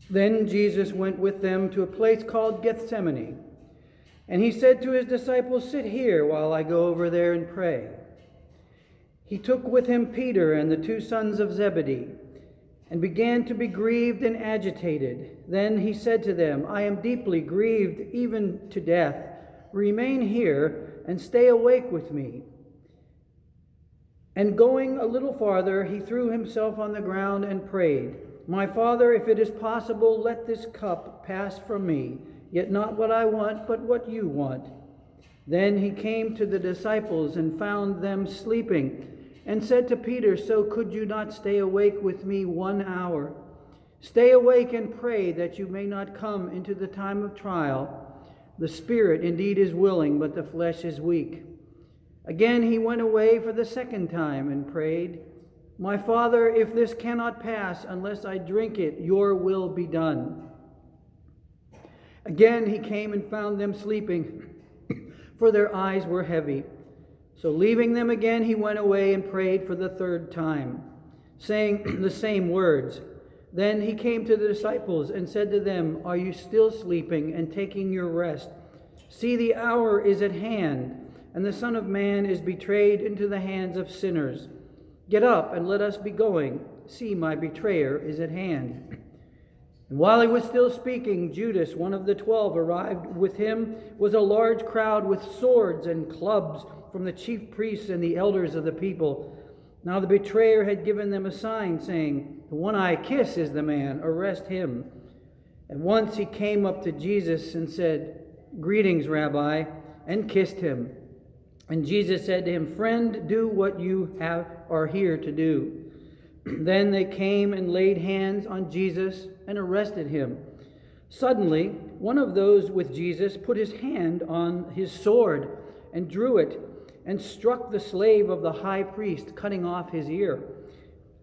Then Jesus went with them to a place called Gethsemane, and he said to his disciples, "Sit here while I go over there and pray." He took with him Peter and the two sons of Zebedee, and began to be grieved and agitated. Then he said to them, "I am deeply grieved, even to death. Remain here and stay awake with me." And going a little farther, he threw himself on the ground and prayed, "My Father, if it is possible, let this cup pass from me, yet not what I want, but what you want." Then he came to the disciples and found them sleeping, and said to Peter, "So could you not stay awake with me 1 hour? Stay awake and pray that you may not come into the time of trial. The spirit indeed is willing, but the flesh is weak." Again he went away for the second time and prayed, "My Father, if this cannot pass unless I drink it, your will be done." Again he came and found them sleeping, for their eyes were heavy. So leaving them again, he went away and prayed for the third time, saying the same words. Then he came to the disciples and said to them, "Are you still sleeping and taking your rest? See, the hour is at hand, and the Son of Man is betrayed into the hands of sinners. Get up and let us be going. See, my betrayer is at hand." And while he was still speaking, Judas, one of the 12, arrived. With him was a large crowd with swords and clubs from the chief priests and the elders of the people. Now the betrayer had given them a sign, saying, "The one I kiss is the man, arrest him." At once he came up to Jesus and said, "Greetings, Rabbi," and kissed him. And Jesus said to him, "Friend, do what you are here to do." Then they came and laid hands on Jesus and arrested him. Suddenly, one of those with Jesus put his hand on his sword and drew it and struck the slave of the high priest, cutting off his ear.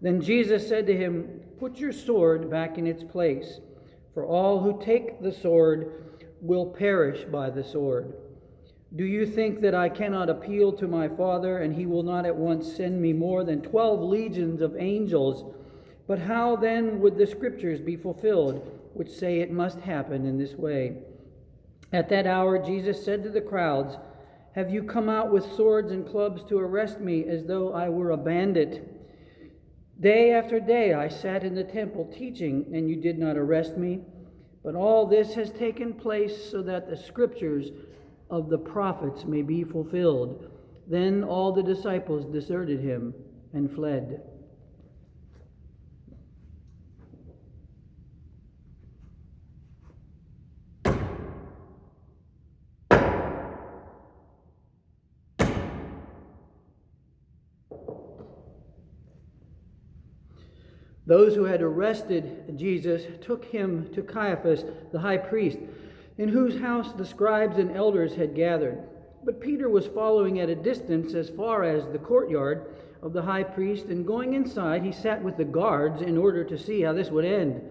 Then Jesus said to him, "Put your sword back in its place, for all who take the sword will perish by the sword. Do you think that I cannot appeal to my Father, and he will not at once send me more than 12 legions of angels? But how then would the scriptures be fulfilled, which say it must happen in this way?" At that hour Jesus said to the crowds, "Have you come out with swords and clubs to arrest me as though I were a bandit? Day after day I sat in the temple teaching, and you did not arrest me. But all this has taken place so that the scriptures of the prophets may be fulfilled." Then all the disciples deserted him and fled. Those who had arrested Jesus took him to Caiaphas, the high priest, in whose house the scribes and elders had gathered. But Peter was following at a distance as far as the courtyard of the high priest, and going inside, he sat with the guards in order to see how this would end.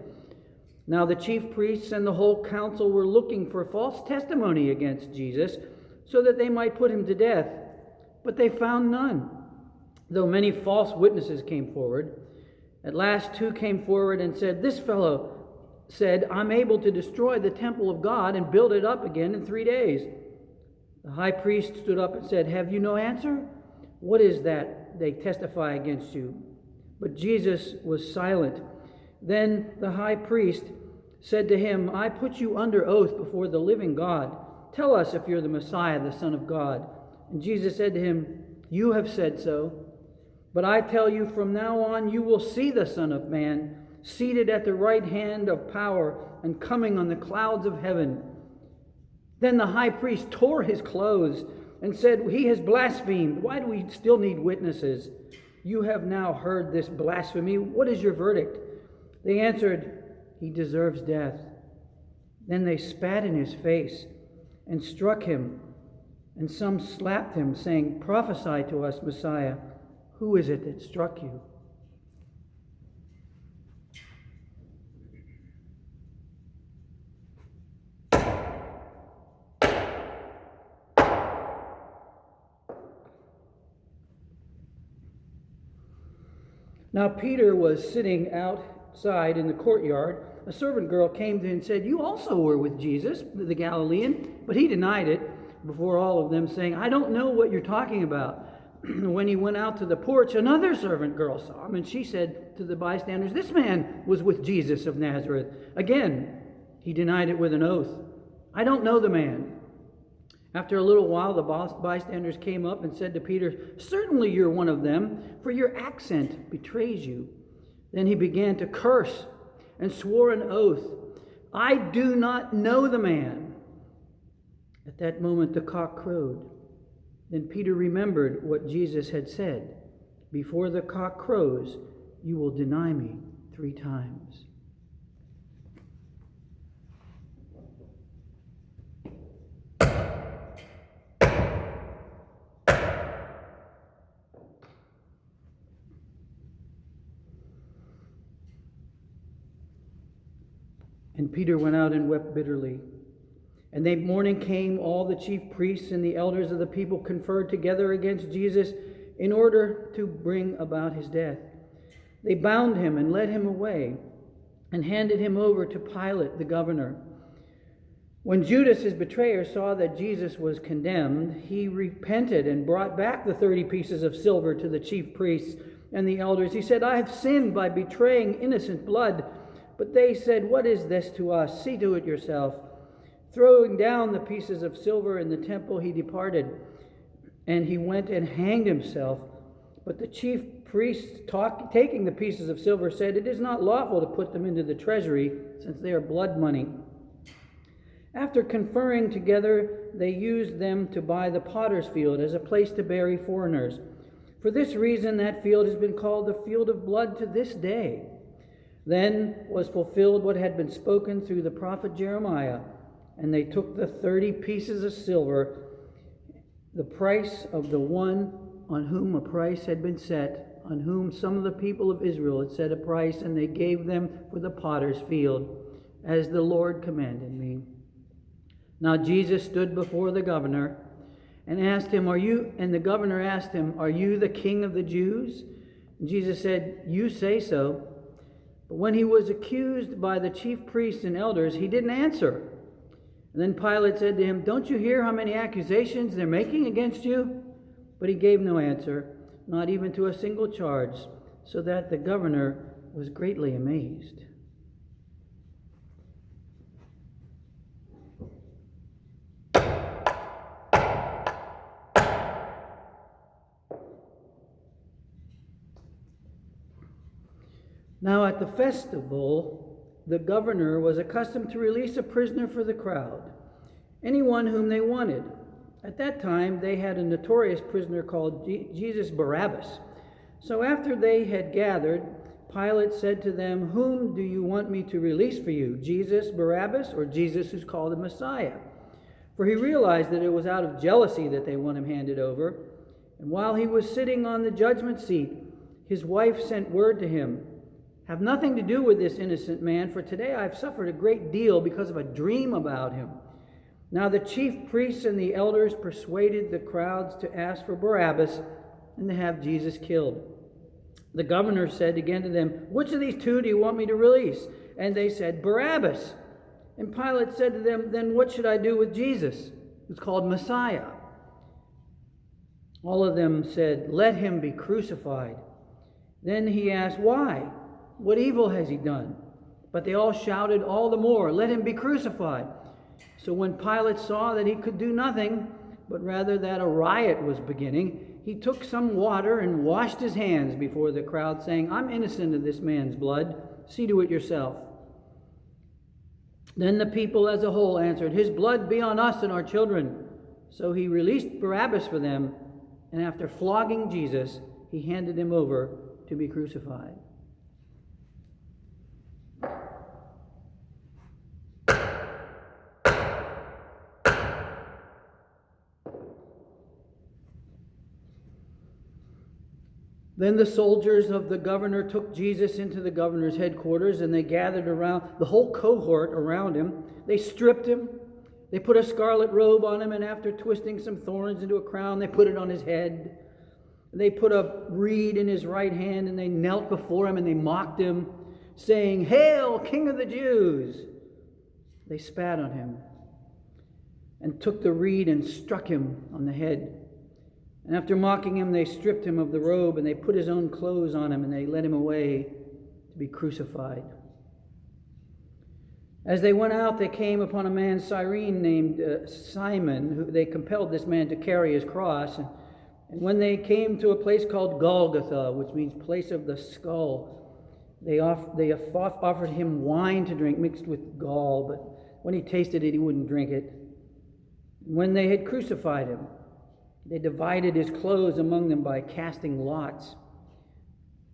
Now the chief priests and the whole council were looking for false testimony against Jesus, so that they might put him to death. But they found none, though many false witnesses came forward. At last 2 came forward and said, "This fellow said, 'I'm able to destroy the temple of God and build it up again in 3 days.'" The high priest stood up and said, "Have you no answer? What is that they testify against you?" But Jesus was silent. Then the high priest said to him, "I put you under oath before the living God. Tell us if you're the Messiah, the Son of God." And Jesus said to him, "You have said so. But I tell you, from now on you will see the Son of Man seated at the right hand of power and coming on the clouds of heaven." Then the high priest tore his clothes and said, "He has blasphemed. Why do we still need witnesses? You have now heard this blasphemy. What is your verdict?" They answered, "He deserves death." Then they spat in his face and struck him, and some slapped him, saying, "Prophesy to us, Messiah. Who is it that struck you?" Now Peter was sitting outside in the courtyard, a servant girl came to him and said, "You also were with Jesus, the Galilean." But he denied it before all of them, saying, "I don't know what you're talking about." When he went out to the porch, another servant girl saw him, and she said to the bystanders, "This man was with Jesus of Nazareth." Again, he denied it with an oath, "I don't know the man." After a little while, the bystanders came up and said to Peter, "Certainly you're one of them, for your accent betrays you." Then he began to curse and swore an oath, "I do not know the man." At that moment the cock crowed. Then Peter remembered what Jesus had said, "Before the cock crows, you will deny me 3 times." And Peter went out and wept bitterly. And that morning came all the chief priests and the elders of the people conferred together against Jesus in order to bring about his death. They bound him and led him away and handed him over to Pilate, the governor. When Judas, his betrayer, saw that Jesus was condemned, he repented and brought back the 30 pieces of silver to the chief priests and the elders. He said, "I have sinned by betraying innocent blood." But they said, "What is this to us? See to it yourself." Throwing down the pieces of silver in the temple, he departed, and he went and hanged himself. But the chief priests, taking the pieces of silver, said, "It is not lawful to put them into the treasury, since they are blood money." After conferring together, they used them to buy the potter's field as a place to bury foreigners. For this reason, that field has been called the field of blood to this day. Then was fulfilled what had been spoken through the prophet Jeremiah, and they took the 30 pieces of silver, the price of the one on whom a price had been set, on whom some of the people of Israel had set a price, and they gave them for the potter's field, as the Lord commanded me. Now Jesus stood before the governor and asked him, And the governor asked him, "Are you the king of the Jews?" And Jesus said, "You say so." But when he was accused by the chief priests and elders, he didn't answer. And then Pilate said to him, "Don't you hear how many accusations they're making against you?" But he gave no answer, not even to a single charge, so that the governor was greatly amazed. Now at the festival, the governor was accustomed to release a prisoner for the crowd, anyone whom they wanted. At that time, they had a notorious prisoner called Jesus Barabbas. So after they had gathered, Pilate said to them, "Whom do you want me to release for you, Jesus Barabbas or Jesus who's called the Messiah?" For he realized that it was out of jealousy that they want him handed over. And while he was sitting on the judgment seat, his wife sent word to him, "Have nothing to do with this innocent man, for today I have suffered a great deal because of a dream about him." Now the chief priests and the elders persuaded the crowds to ask for Barabbas and to have Jesus killed. The governor said again to them, "Which of these 2 do you want me to release?" And they said, "Barabbas." And Pilate said to them, "Then what should I do with Jesus, who's called Messiah?" All of them said, "Let him be crucified." Then he asked, "Why? What evil has he done?" But they all shouted all the more, "Let him be crucified." So when Pilate saw that he could do nothing, but rather that a riot was beginning, he took some water and washed his hands before the crowd, saying, "I'm innocent of this man's blood. See to it yourself." Then the people as a whole answered, "His blood be on us and our children." So he released Barabbas for them, and after flogging Jesus, he handed him over to be crucified. Then the soldiers of the governor took Jesus into the governor's headquarters, and they gathered around the whole cohort around him. They stripped him. They put a scarlet robe on him, and after twisting some thorns into a crown, they put it on his head. They put a reed in his right hand, and they knelt before him, and they mocked him, saying, "Hail, King of the Jews!" They spat on him and took the reed and struck him on the head. And after mocking him, they stripped him of the robe, and they put his own clothes on him, and they led him away to be crucified. As they went out, they came upon a man Cyrene named Simon, who they compelled this man to carry his cross. And when they came to a place called Golgotha, which means place of the skull, they offered him wine to drink mixed with gall, but when he tasted it, he wouldn't drink it. When they had crucified him, they divided his clothes among them by casting lots.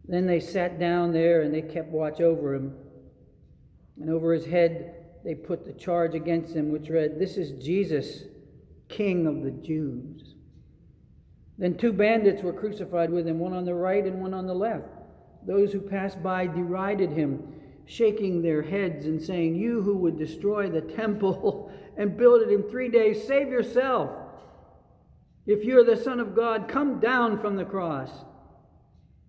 Then they sat down there and they kept watch over him. And over his head they put the charge against him, which read, "This is Jesus, King of the Jews." Then 2 bandits were crucified with him, one on the right and one on the left. Those who passed by derided him, shaking their heads and saying, "You who would destroy the temple and build it in 3 days, save yourself. If you are the Son of God, come down from the cross."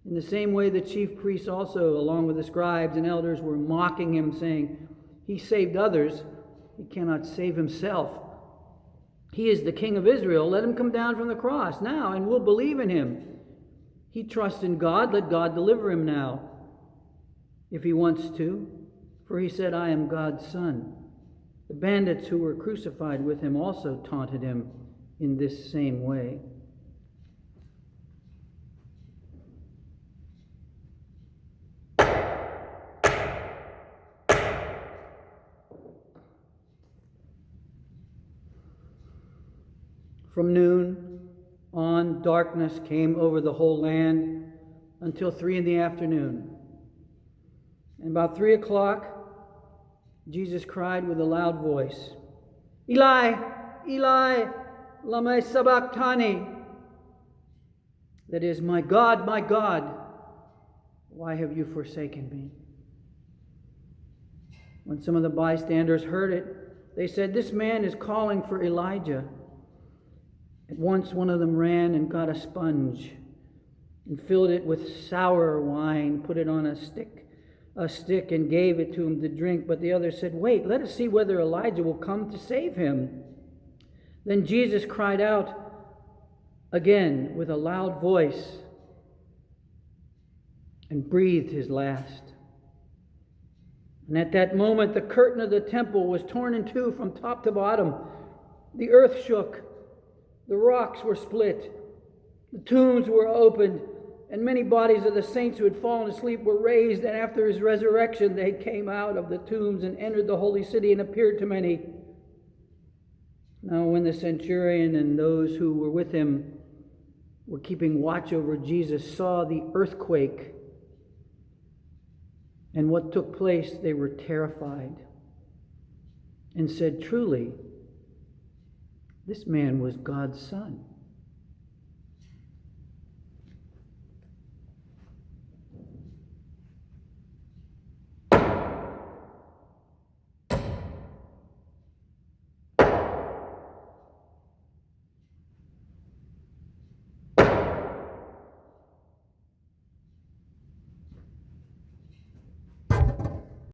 In the same way, the chief priests also, along with the scribes and elders, were mocking him, saying, "He saved others, he cannot save himself. He is the King of Israel. Let him come down from the cross now, and we'll believe in him. He trusts in God. Let God deliver him now, if he wants to. For he said, 'I am God's Son.'" The bandits who were crucified with him also taunted him in this same way. From noon on, darkness came over the whole land until 3 p.m. And about 3 o'clock, Jesus cried with a loud voice, "Eli, Eli, lama sabachthani." That is, my God, why have you forsaken me?" When some of the bystanders heard it, they said, "This man is calling for Elijah." At once one of them ran and got a sponge and filled it with sour wine, put it on a stick, and gave it to him to drink. But the other said, "Wait, let us see whether Elijah will come to save him." Then Jesus cried out again with a loud voice and breathed his last. And at that moment, the curtain of the temple was torn in two from top to bottom. The earth shook. The rocks were split. The tombs were opened. And many bodies of the saints who had fallen asleep were raised. And after his resurrection, they came out of the tombs and entered the holy city and appeared to many. Now, when the centurion and those who were with him were keeping watch over Jesus saw the earthquake and what took place, they were terrified and said, "Truly, this man was God's Son."